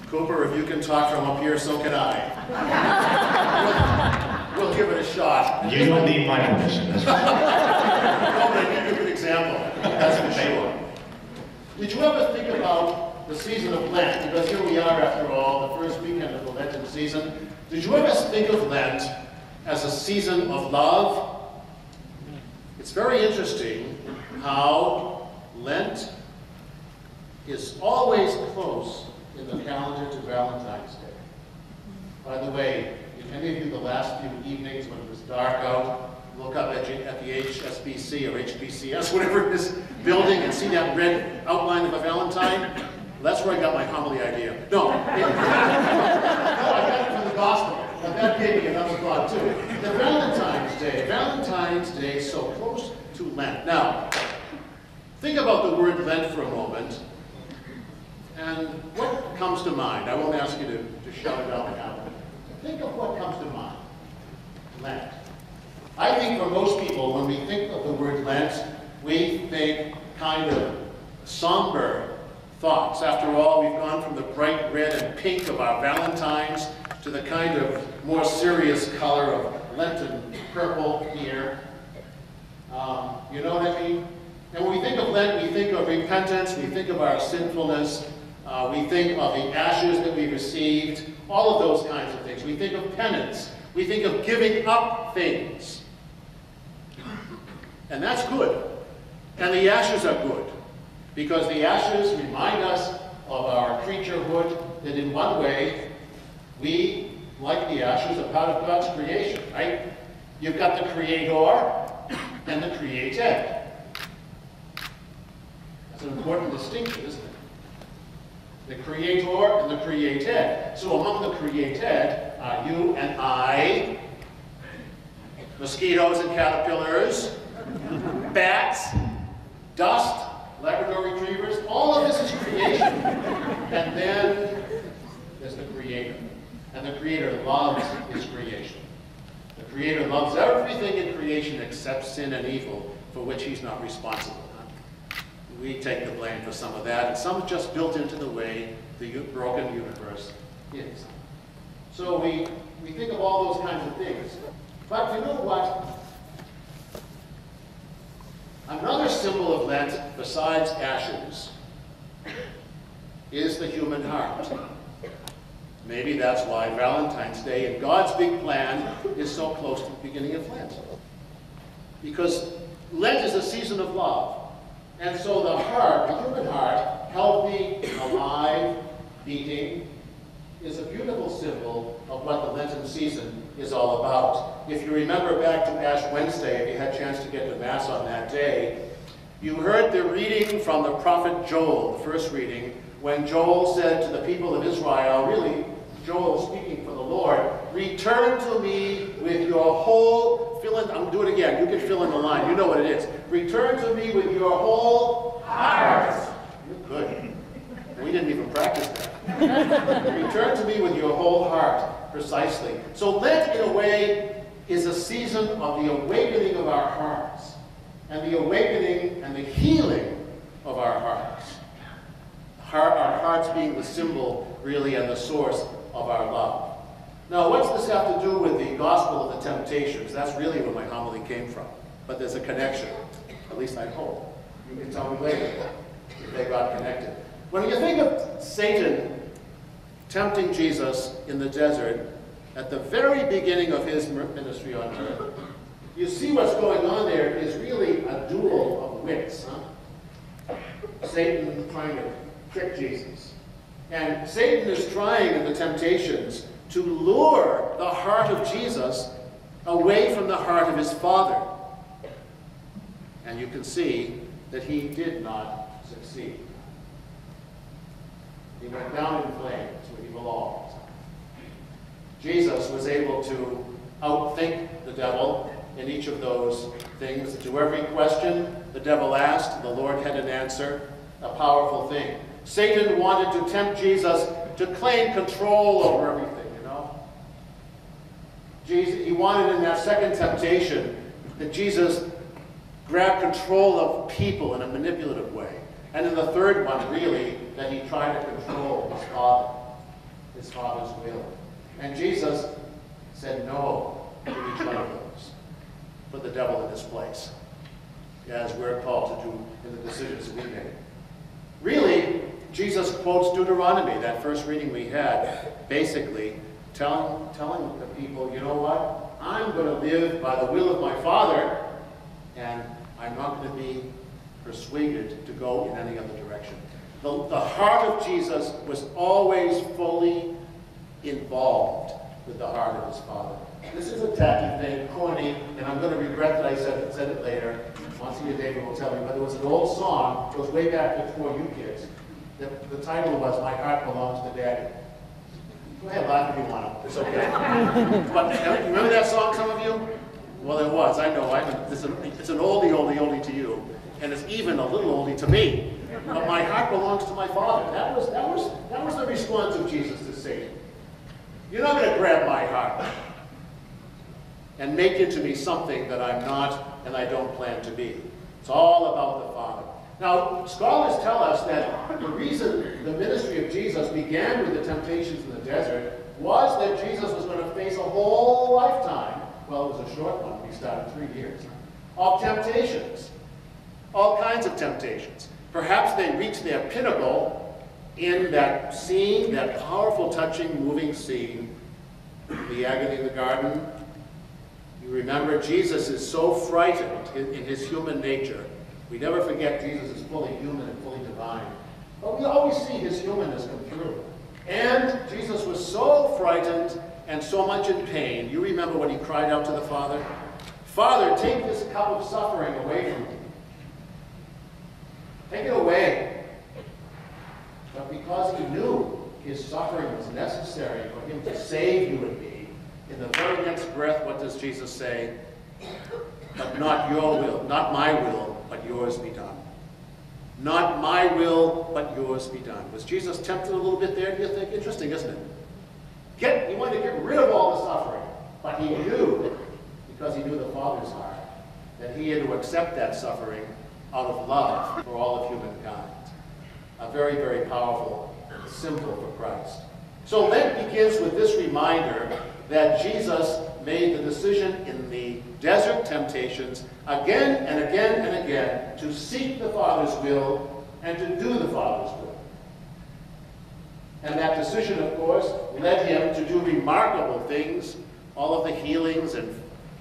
Cooper, if you can talk from up here, so can I. We'll give it a shot. You don't need my permission. That's right. No, but I give you a good example. That's for sure. Did you ever think about the season of Lent? Because here we are, after all, the first weekend of the Lenten season. Did you ever think of Lent as a season of love? It's very interesting how Lent is always close in the calendar to Valentine's Day. By the way, if any of you the last few evenings when it was dark out, look up at the HSBC or HBCS, whatever it is, building and see that red outline of a Valentine, that's where I got my homily idea. No, no, I got it from the gospel, but that gave me another thought too. The Valentine's Day is so close to Lent. Now, think about the word Lent for a moment, and what comes to mind? I won't ask you to shout it out now. Think of what comes to mind. Lent. I think for most people, when we think of the word Lent, we think kind of somber thoughts. After all, we've gone from the bright red and pink of our Valentines to the kind of more serious color of Lenten purple here. You know what I mean? And when we think of Lent, we think of repentance, we think of our sinfulness, we think of the ashes that we received, all of those kinds of things. We think of penance. We think of giving up things. And that's good. And the ashes are good. Because the ashes remind us of our creaturehood, that in one way, we, like the ashes, are part of God's creation, right? You've got the Creator and the created. That's an important distinction, isn't it? The Creator and the created. So among the created are you and I, mosquitoes and caterpillars, bats, dust, Labrador retrievers. All of this is creation. And then there's the Creator. And the Creator loves His creation. The Creator loves everything in creation except sin and evil, for which He's not responsible. We take the blame for some of that, and some just built into the way the broken universe is. So we think of all those kinds of things. But you know what? Another symbol of Lent, besides ashes, is the human heart. Maybe that's why Valentine's Day and God's big plan is so close to the beginning of Lent. Because Lent is a season of love. And so the heart, the human heart, healthy, alive, beating, is a beautiful symbol of what the Lenten season is all about. If you remember back to Ash Wednesday, if you had a chance to get to Mass on that day, you heard the reading from the prophet Joel, the first reading, when Joel said to the people of Israel, really, Joel speaking for the Lord, return to me with your whole, I'm going to do it again, you can fill in the line, you know what it is. Return to me with your whole heart. You're good. We didn't even practice that. Return to me with your whole heart, precisely. So Lent, in a way, is a season of the awakening of our hearts, and the awakening and the healing of our hearts. Our hearts being the symbol, really, and the source of our love. Now, what's this have to do with the Gospel of the Temptations? That's really where my homily came from. But there's a connection. At least I hope. You can tell me later if they got connected. When you think of Satan tempting Jesus in the desert at the very beginning of his ministry on earth, you see what's going on there is really a duel of wits. Satan trying to trick Jesus. And Satan is trying in the temptations to lure the heart of Jesus away from the heart of his Father. And you can see that he did not succeed. He went down in flames where he belongs. Jesus was able to outthink the devil in each of those things. To every question the devil asked, the Lord had an answer, a powerful thing. Satan wanted to tempt Jesus to claim control over everything, you know. He wanted in that second temptation that Jesus grab control of people in a manipulative way. And in the third one, really, that he tried to control his father's will. And Jesus said no to each one of those. Put the devil in his place, as we're called to do in the decisions we make. Really, Jesus quotes Deuteronomy, that first reading we had, basically telling the people, you know what? I'm going to live by the will of my Father, and I'm not going to be persuaded to go in any other direction. The heart of Jesus was always fully involved with the heart of his Father. This is a tacky thing, corny, and I'm going to regret that I said it later. Monsignor David will tell me, but there was an old song, it goes way back before you kids. The title was "My Heart Belongs to Daddy." Go ahead, laugh if you want to. It's okay. But you remember that song, some of you? Well, it was. I know. It's an oldie to you, and it's even a little oldie to me. But my heart belongs to my Father. That was the response of Jesus to Satan. You're not going to grab my heart and make into me something that I'm not and I don't plan to be. It's all about the Father. Now, scholars tell us that the reason the ministry of Jesus began with the temptations in the desert was that Jesus was going to face a whole lifetime, well, it was a short one, we started 3 years, of temptations. All kinds of temptations. Perhaps they reached their pinnacle in that scene, that powerful, touching, moving scene, the agony in the garden. You remember, Jesus is so frightened in his human nature. We never forget Jesus is fully human and fully divine. But we always see his humanness come through. And Jesus was so frightened and so much in pain. You remember when he cried out to the Father? Father, take this cup of suffering away from me. Take it away. But because he knew his suffering was necessary for him to save you and me, in the very next breath, what does Jesus say? But not your will, not my will, but yours be done. Not my will, but yours be done. Was Jesus tempted a little bit there, do you think? Interesting, isn't it? He wanted to get rid of all the suffering, but he knew, because he knew the Father's heart, that he had to accept that suffering out of love for all of humankind. A very, very powerful symbol for Christ. So Lent begins with this reminder that Jesus made the decision in the desert temptations again and again and again to seek the Father's will and to do the Father's will. And that decision, of course, led him to do remarkable things, all of the healings and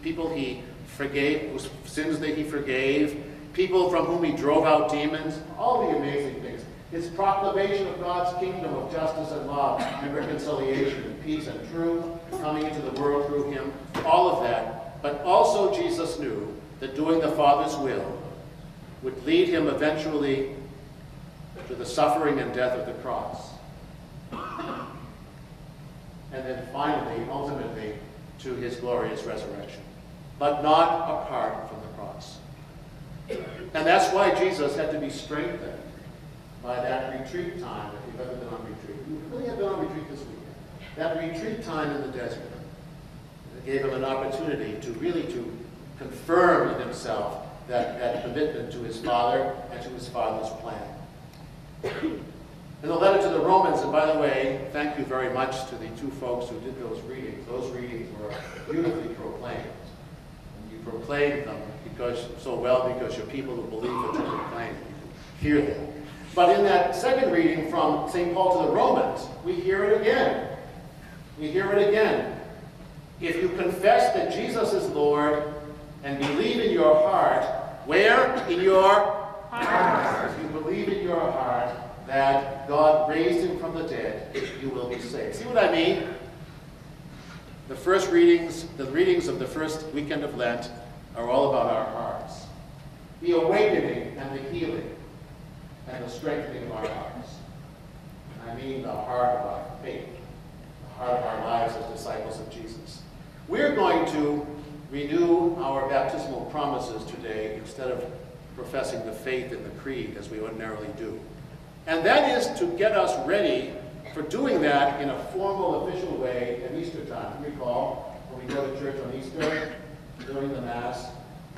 people he forgave, whose sins that he forgave, people from whom he drove out demons, all the amazing things. His proclamation of God's kingdom of justice and love and reconciliation and peace and truth coming into the world through him, all of that. But also Jesus knew that doing the Father's will would lead him eventually to the suffering and death of the cross. And then finally, ultimately, to his glorious resurrection. But not apart from the cross. And that's why Jesus had to be strengthened by that retreat time, if you've ever been on retreat. You really have been on retreat this weekend. That retreat time in the desert. It gave him an opportunity to confirm in himself that commitment to his Father and to his Father's plan. In the letter to the Romans, and by the way, thank you very much to the two folks who did those readings. Those readings were beautifully proclaimed. And you proclaimed them so well because you're people who believe what you proclaim. You hear them. But in that second reading from St. Paul to the Romans, we hear it again. We hear it again. If you confess that Jesus is Lord and believe in your heart, where? In your heart. If you believe in your heart that God raised him from the dead, you will be saved. See what I mean? The readings of the first weekend of Lent are all about our hearts. The awakening and the healing and the strengthening of our hearts. I mean the heart of our faith, the heart of our lives as disciples of Jesus. We're going to renew our baptismal promises today instead of professing the faith in the creed as we ordinarily do. And that is to get us ready for doing that in a formal, official way at Easter time. Recall, when we go to church on Easter, during the Mass,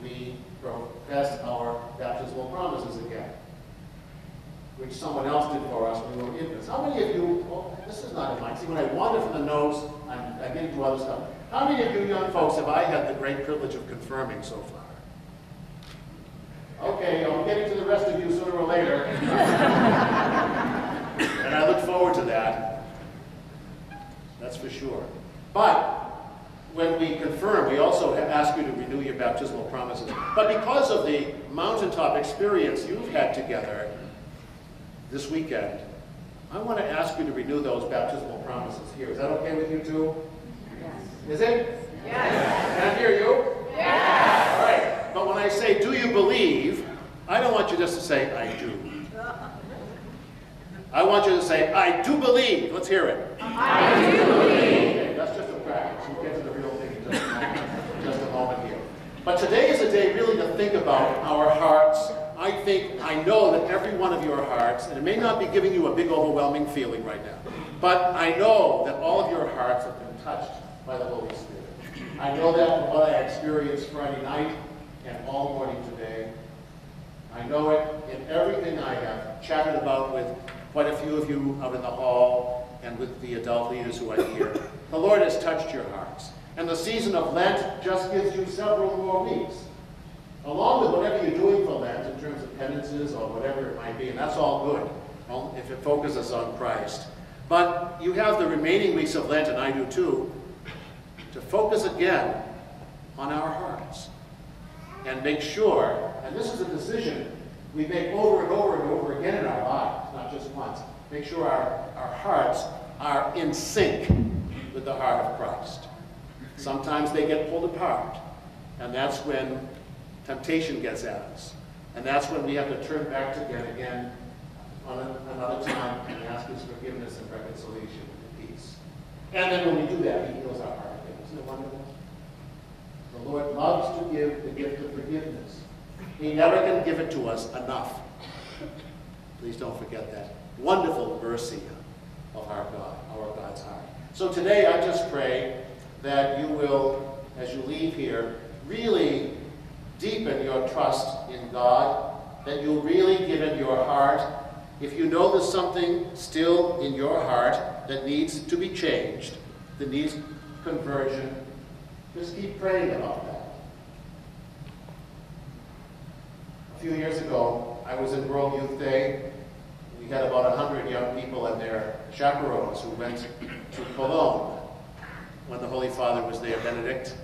we profess our baptismal promises again. which someone else did for us when we were infants. How many of you, well, this is not in mine. See, when I wander from the notes, I'm getting to other stuff. How many of you young folks have I had the great privilege of confirming so far? Okay, I'm getting to the rest of you sooner or later. And I look forward to that. That's for sure. But when we confirm, we also ask you to renew your baptismal promises. But because of the mountaintop experience you've had together this weekend, I want to ask you to renew those baptismal promises here. Is that okay with you too? Yes. Is it? Yes. Can I hear you? Yes. All right. But when I say, do you believe, I don't want you just to say, I do. I want you to say, I do believe. Let's hear it. I do believe. Okay, that's just a practice. We'll get to the real thing in just a moment here. But today is a day really to think about our hearts. I know that every one of your hearts, and it may not be giving you a big overwhelming feeling right now, but I know that all of your hearts have been touched by the Holy Spirit. I know that from what I experienced Friday night and all morning today. I know it in everything I have chatted about with quite a few of you out in the hall and with the adult leaders who are here. The Lord has touched your hearts. And the season of Lent just gives you several more weeks, along with whatever you're doing for Lent in terms of penances or whatever it might be, and that's all good if it focuses on Christ. But you have the remaining weeks of Lent, and I do too, to focus again on our hearts and make sure, and this is a decision we make over and over and over again in our lives, not just once, make sure our hearts are in sync with the heart of Christ. Sometimes they get pulled apart, and that's when temptation gets at us. And that's when we have to turn back together again on another time and ask His forgiveness and reconciliation and peace. And then when we do that, He heals our heart again. Isn't it wonderful? The Lord loves to give the gift of forgiveness. He never can give it to us enough. Please don't forget that wonderful mercy of our God, our God's heart. So today I just pray that you will, as you leave here, really deepen your trust in God, that you'll really give Him your heart. If you know there's something still in your heart that needs to be changed, that needs conversion, just keep praying about that. A few years ago, I was in World Youth Day. We had about 100 young people and their chaperones who went to Cologne when the Holy Father was there, Benedict.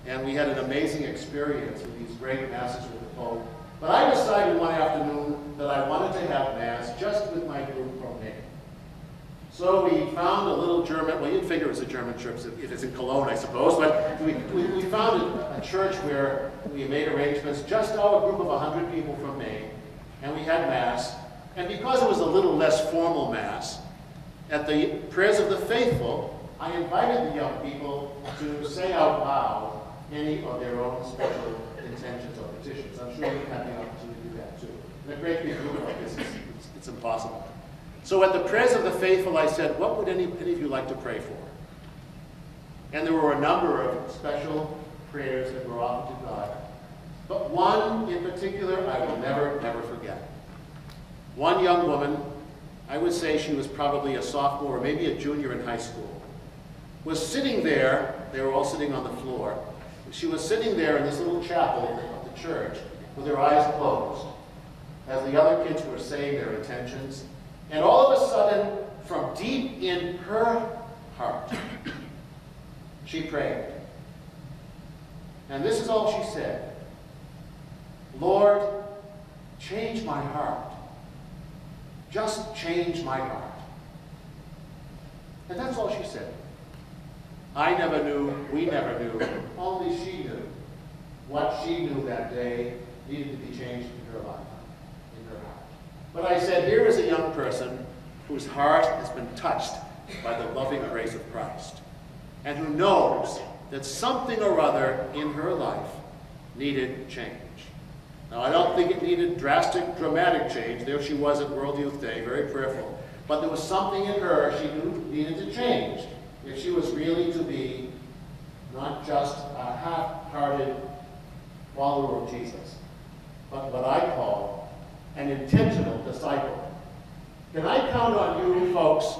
And we had an amazing experience with these great masses with the Pope. But I decided one afternoon that I wanted to have Mass just with my group from Maine. So we found a little German, well, you'd figure it's a German church if it's in Cologne, I suppose, but we found a church where we made arrangements, just our group of 100 people from Maine, and we had Mass. And because it was a little less formal Mass, at the prayers of the faithful, I invited the young people to say out loud any of their own special intentions or petitions. I'm sure you've had the opportunity to do that too. In a great big group like this, it's impossible. So at the prayers of the faithful, I said, what would any of you like to pray for? And there were a number of special prayers that were offered to God. But one in particular, I will never, never forget. One young woman, I would say she was probably a sophomore or maybe a junior in high school, was sitting there, they were all sitting on the floor, she was sitting there in this little chapel of the church with her eyes closed as the other kids were saying their intentions. And all of a sudden, from deep in her heart, she prayed. And this is all she said. Lord, change my heart. Just change my heart. And that's all she said. I never knew, we never knew, only she knew what she knew that day needed to be changed in her life, in her heart. But I said, here is a young person whose heart has been touched by the loving grace of Christ, and who knows that something or other in her life needed change. Now, I don't think it needed drastic, dramatic change. There she was at World Youth Day, very prayerful. But there was something in her she knew needed to change if she was really to be not just a half-hearted follower of Jesus, but what I call an intentional disciple Can I count on you folks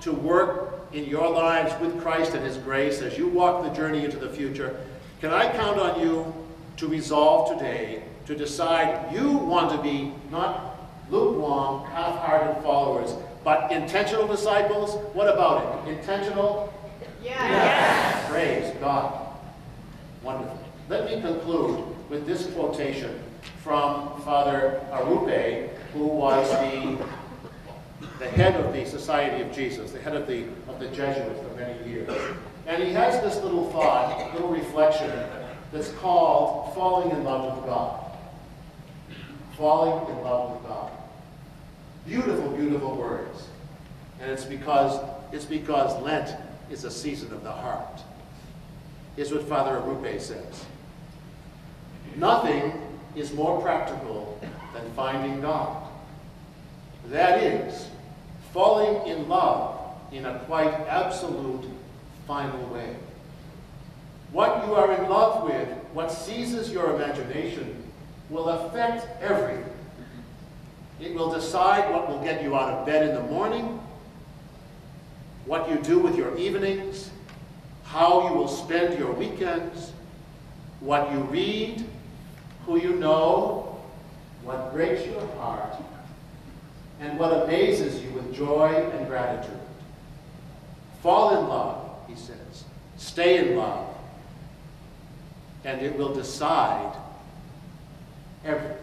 to work in your lives with Christ and his grace as you walk the journey into the future? Can I count on you to resolve today to decide you want to be not lukewarm, half-hearted followers, but intentional disciples? What about it? Intentional? Yes. Praise God. Wonderful. Let me conclude with this quotation from Father Arupe, who was the head of the Society of Jesus, the head of the Jesuits for many years. And he has this little thought, little reflection, that's called falling in love with God. Falling in love with God. Beautiful, beautiful words. And it's because Lent is a season of the heart. Is what Father Arupe says. Nothing is more practical than finding God. That is, falling in love in a quite absolute, final way. What you are in love with, what seizes your imagination, will affect everything. It will decide what will get you out of bed in the morning, what you do with your evenings, how you will spend your weekends, what you read, who you know, what breaks your heart, and what amazes you with joy and gratitude. Fall in love, he says. Stay in love. And it will decide everything.